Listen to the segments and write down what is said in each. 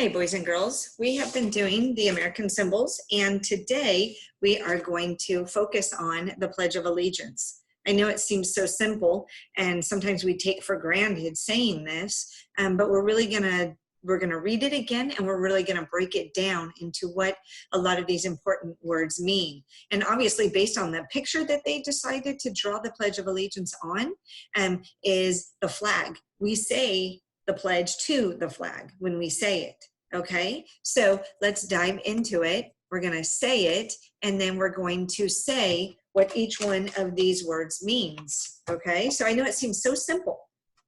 Hi, boys and girls. We have been doing the American symbols, and today we are going to focus on the Pledge of Allegiance. I know it seems so simple, and sometimes we take for granted saying this, but we're gonna read it again, and we're really gonna break it down into what a lot of these important words mean. And obviously, based on the picture that they decided to draw the Pledge of Allegiance on, is the flag. We say the pledge to the flag when we say it. Okay, so let's dive into it. We're going to say it, and then we're going to say what each one of these words means. Okay, so I know it seems so simple,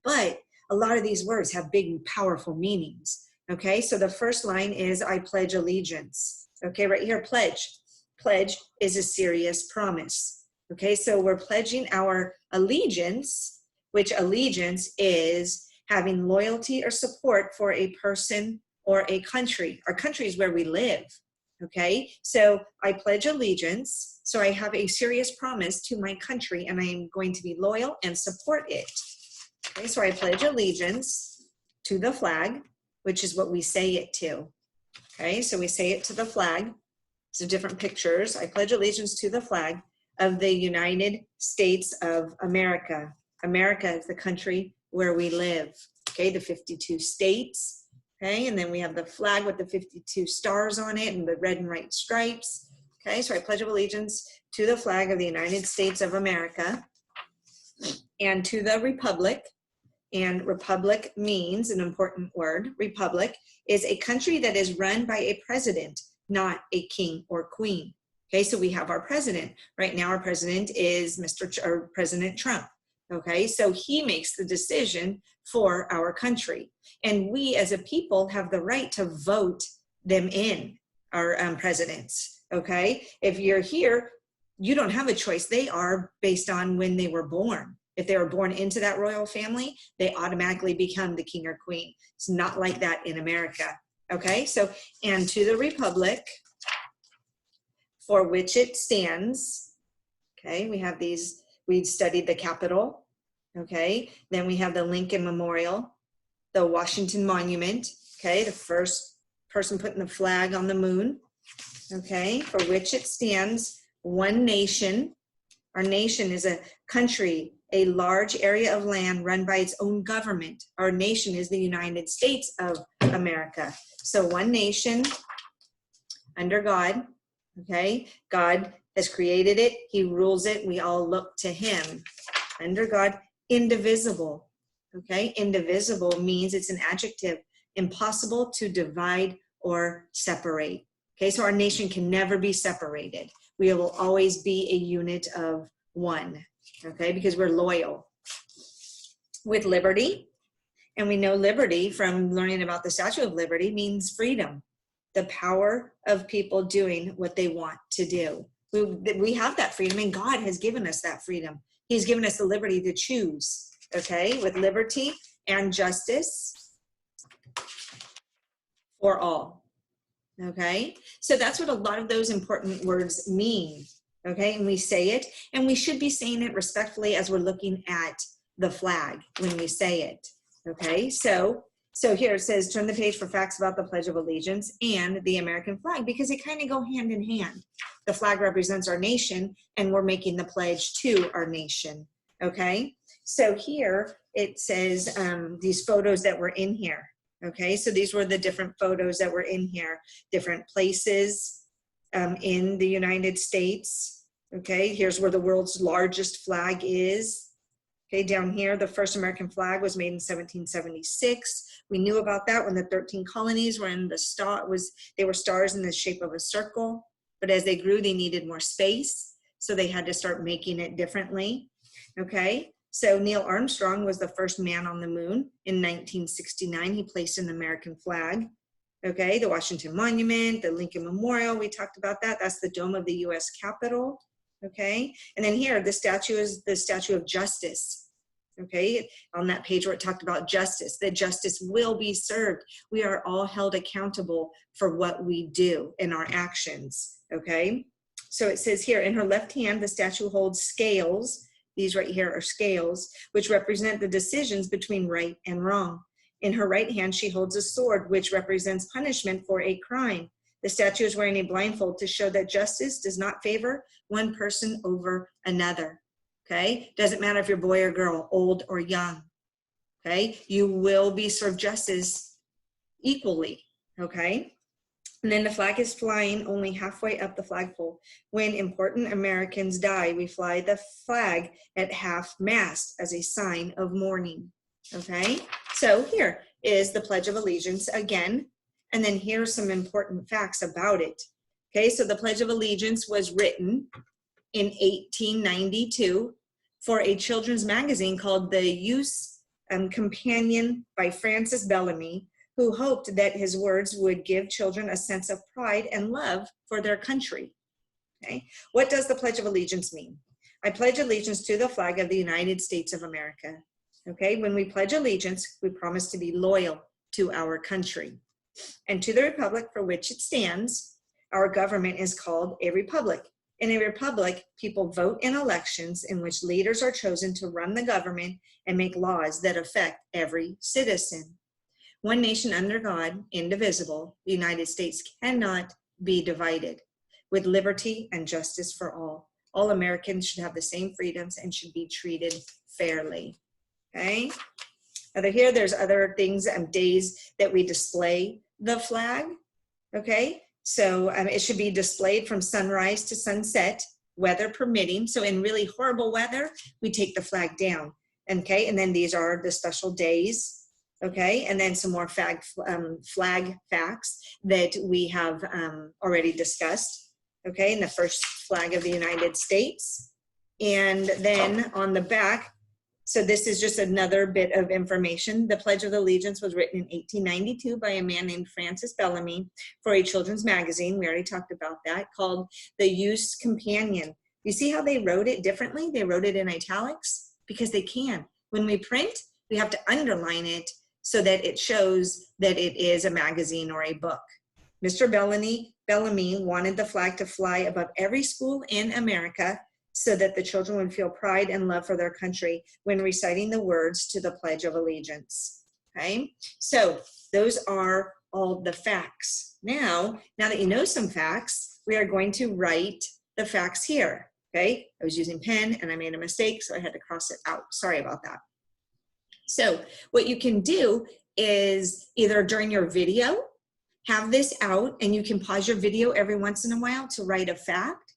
but a lot of these words have big, powerful meanings. Okay, so the first line is I pledge allegiance. Okay, right here, pledge. Pledge is a serious promise. Okay, so we're pledging our allegiance, which allegiance is having loyalty or support for a person or a country. Our country is where we live, okay? So I pledge allegiance, so I have a serious promise to my country, and I am going to be loyal and support it. Okay, so I pledge allegiance to the flag, which is what we say it to. Okay, so we say it to the flag. So different pictures. I pledge allegiance to the flag of the United States of America. America is the country where we live, okay, the 52 states, okay, and then we have the flag with the 52 stars on it and the red and white stripes, okay, so I pledge allegiance to the flag of the United States of America and to the republic, and republic means an important word. Republic is a country that is run by a president, not a king or queen, okay, so we have our president. Right now our president is President Trump. Okay, so he makes the decision for our country. And we as a people have the right to vote them in, our presidents. Okay, if you're here, you don't have a choice. They are based on when they were born. If they were born into that royal family, they automatically become the king or queen. It's not like that in America. Okay, so, and to the republic for which it stands. Okay, we have these. We studied the Capitol, okay? Then we have the Lincoln Memorial, the Washington Monument, okay? The first person putting the flag on the moon, okay? For which it stands, one nation. Our nation is a country, a large area of land run by its own government. Our nation is the United States of America. So one nation under God, okay? God has created it. He rules it. We all look to him. Under God, indivisible, okay? Indivisible means it's an adjective, impossible to divide or separate, okay? So our nation can never be separated. We will always be a unit of one, okay? Because we're loyal. With liberty, and we know liberty from learning about the Statue of Liberty means freedom, the power of people doing what they want to do. We have that freedom, and God has given us that freedom. He's given us the liberty to choose, okay, with liberty and justice for all, okay? So that's what a lot of those important words mean, okay? And we say it, and we should be saying it respectfully as we're looking at the flag when we say it, okay? So here it says, turn the page for facts about the Pledge of Allegiance and the American flag, because they kind of go hand in hand. The flag represents our nation, and we're making the pledge to our nation, okay? So here it says these photos that were in here, okay? So these were the different photos that were in here, different places in the United States, okay? Here's where the world's largest flag is. Okay, down here, the first American flag was made in 1776. We knew about that when the 13 colonies were in they were stars in the shape of a circle, but as they grew, they needed more space, so they had to start making it differently, okay? So Neil Armstrong was the first man on the moon in 1969. He placed an American flag, okay? The Washington Monument, the Lincoln Memorial, we talked about that. That's the dome of the U.S. Capitol. Okay, and then here the statue is the Statue of Justice, okay, on that page where it talked about justice, that justice will be served. We are all held accountable for what we do in our actions, okay? So it says here, in her left hand, the statue holds scales. These right here are scales, which represent the decisions between right and wrong. In her right hand, she holds a sword, which represents punishment for a crime. The statue is wearing a blindfold to show that justice does not favor one person over another. Okay? Doesn't matter if you're boy or girl, old or young. Okay? You will be served justice equally. Okay? And then the flag is flying only halfway up the flagpole. When important Americans die, we fly the flag at half mast as a sign of mourning. Okay? So here is the Pledge of Allegiance again. And then here's some important facts about it. Okay, so the Pledge of Allegiance was written in 1892 for a children's magazine called the Youth's Companion by Francis Bellamy, who hoped that his words would give children a sense of pride and love for their country. Okay, what does the Pledge of Allegiance mean? I pledge allegiance to the flag of the United States of America. Okay, when we pledge allegiance, we promise to be loyal to our country and to the republic for which it stands. Our government is called a republic. In a republic, people vote in elections in which leaders are chosen to run the government and make laws that affect every citizen. One nation under God, indivisible, the United States cannot be divided, with liberty and justice for all. All Americans should have the same freedoms and should be treated fairly. Okay? Here, there's other things and days that we display the flag. Okay? So it should be displayed from sunrise to sunset, weather permitting. So in really horrible weather, we take the flag down. Okay? And then these are the special days. Okay? And then some more flag facts that we have already discussed. Okay? And the first flag of the United States. And then on the back, so this is just another bit of information. The Pledge of Allegiance was written in 1892 by a man named Francis Bellamy for a children's magazine. We already talked about that, called the Youth's Companion. You see how they wrote it differently? They wrote it in italics because they can. When we print, we have to underline it so that it shows that it is a magazine or a book. Mr. Bellamy wanted the flag to fly above every school in America so that the children would feel pride and love for their country when reciting the words to the Pledge of Allegiance. Okay, so those are all the facts. Now that you know some facts, we are going to write the facts here. Okay, I was using pen and I made a mistake, so I had to cross it out. Sorry about that. So what you can do is either during your video, have this out, and you can pause your video every once in a while to write a fact.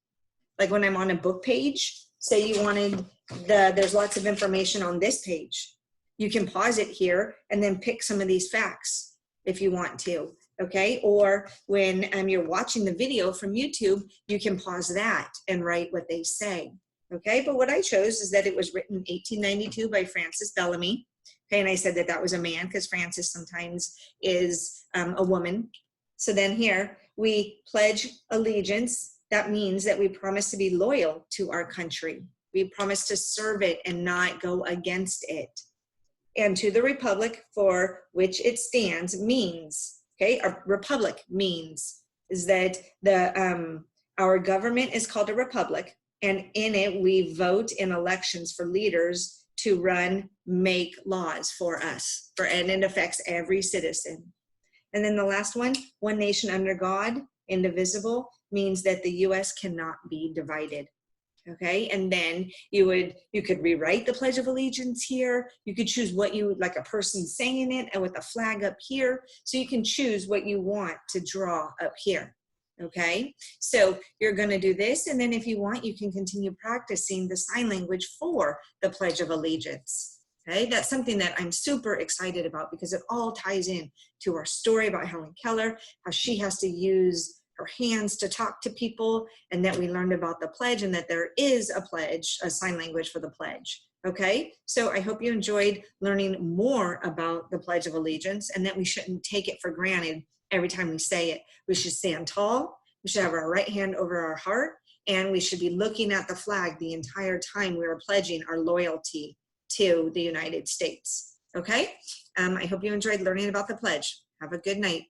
Like when I'm on a book page, say you wanted there's lots of information on this page. You can pause it here and then pick some of these facts if you want to, okay? Or when you're watching the video from YouTube, you can pause that and write what they say, okay? But what I chose is that it was written in 1892 by Francis Bellamy, okay? And I said that that was a man because Francis sometimes is a woman. So then here, we pledge allegiance. That means that we promise to be loyal to our country. We promise to serve it and not go against it. And to the republic for which it stands means, okay, a republic means is that our government is called a republic, and in it we vote in elections for leaders to make laws for us, and it affects every citizen. And then the last one nation under God, indivisible, means that the U.S. cannot be divided. Okay, and then you could rewrite the Pledge of Allegiance here. You could choose what you like, a person saying it, and with a flag up here. So you can choose what you want to draw up here. Okay, so you're going to do this, and then if you want, you can continue practicing the sign language for the Pledge of Allegiance. Okay, that's something that I'm super excited about because it all ties in to our story about Helen Keller, how she has to use her hands to talk to people, and that we learned about the pledge and that there is a pledge, a sign language for the pledge. Okay, so I hope you enjoyed learning more about the Pledge of Allegiance and that we shouldn't take it for granted every time we say it. We should stand tall, we should have our right hand over our heart, and we should be looking at the flag the entire time we are pledging our loyalty to the United States. Okay, I hope you enjoyed learning about the pledge. Have a good night.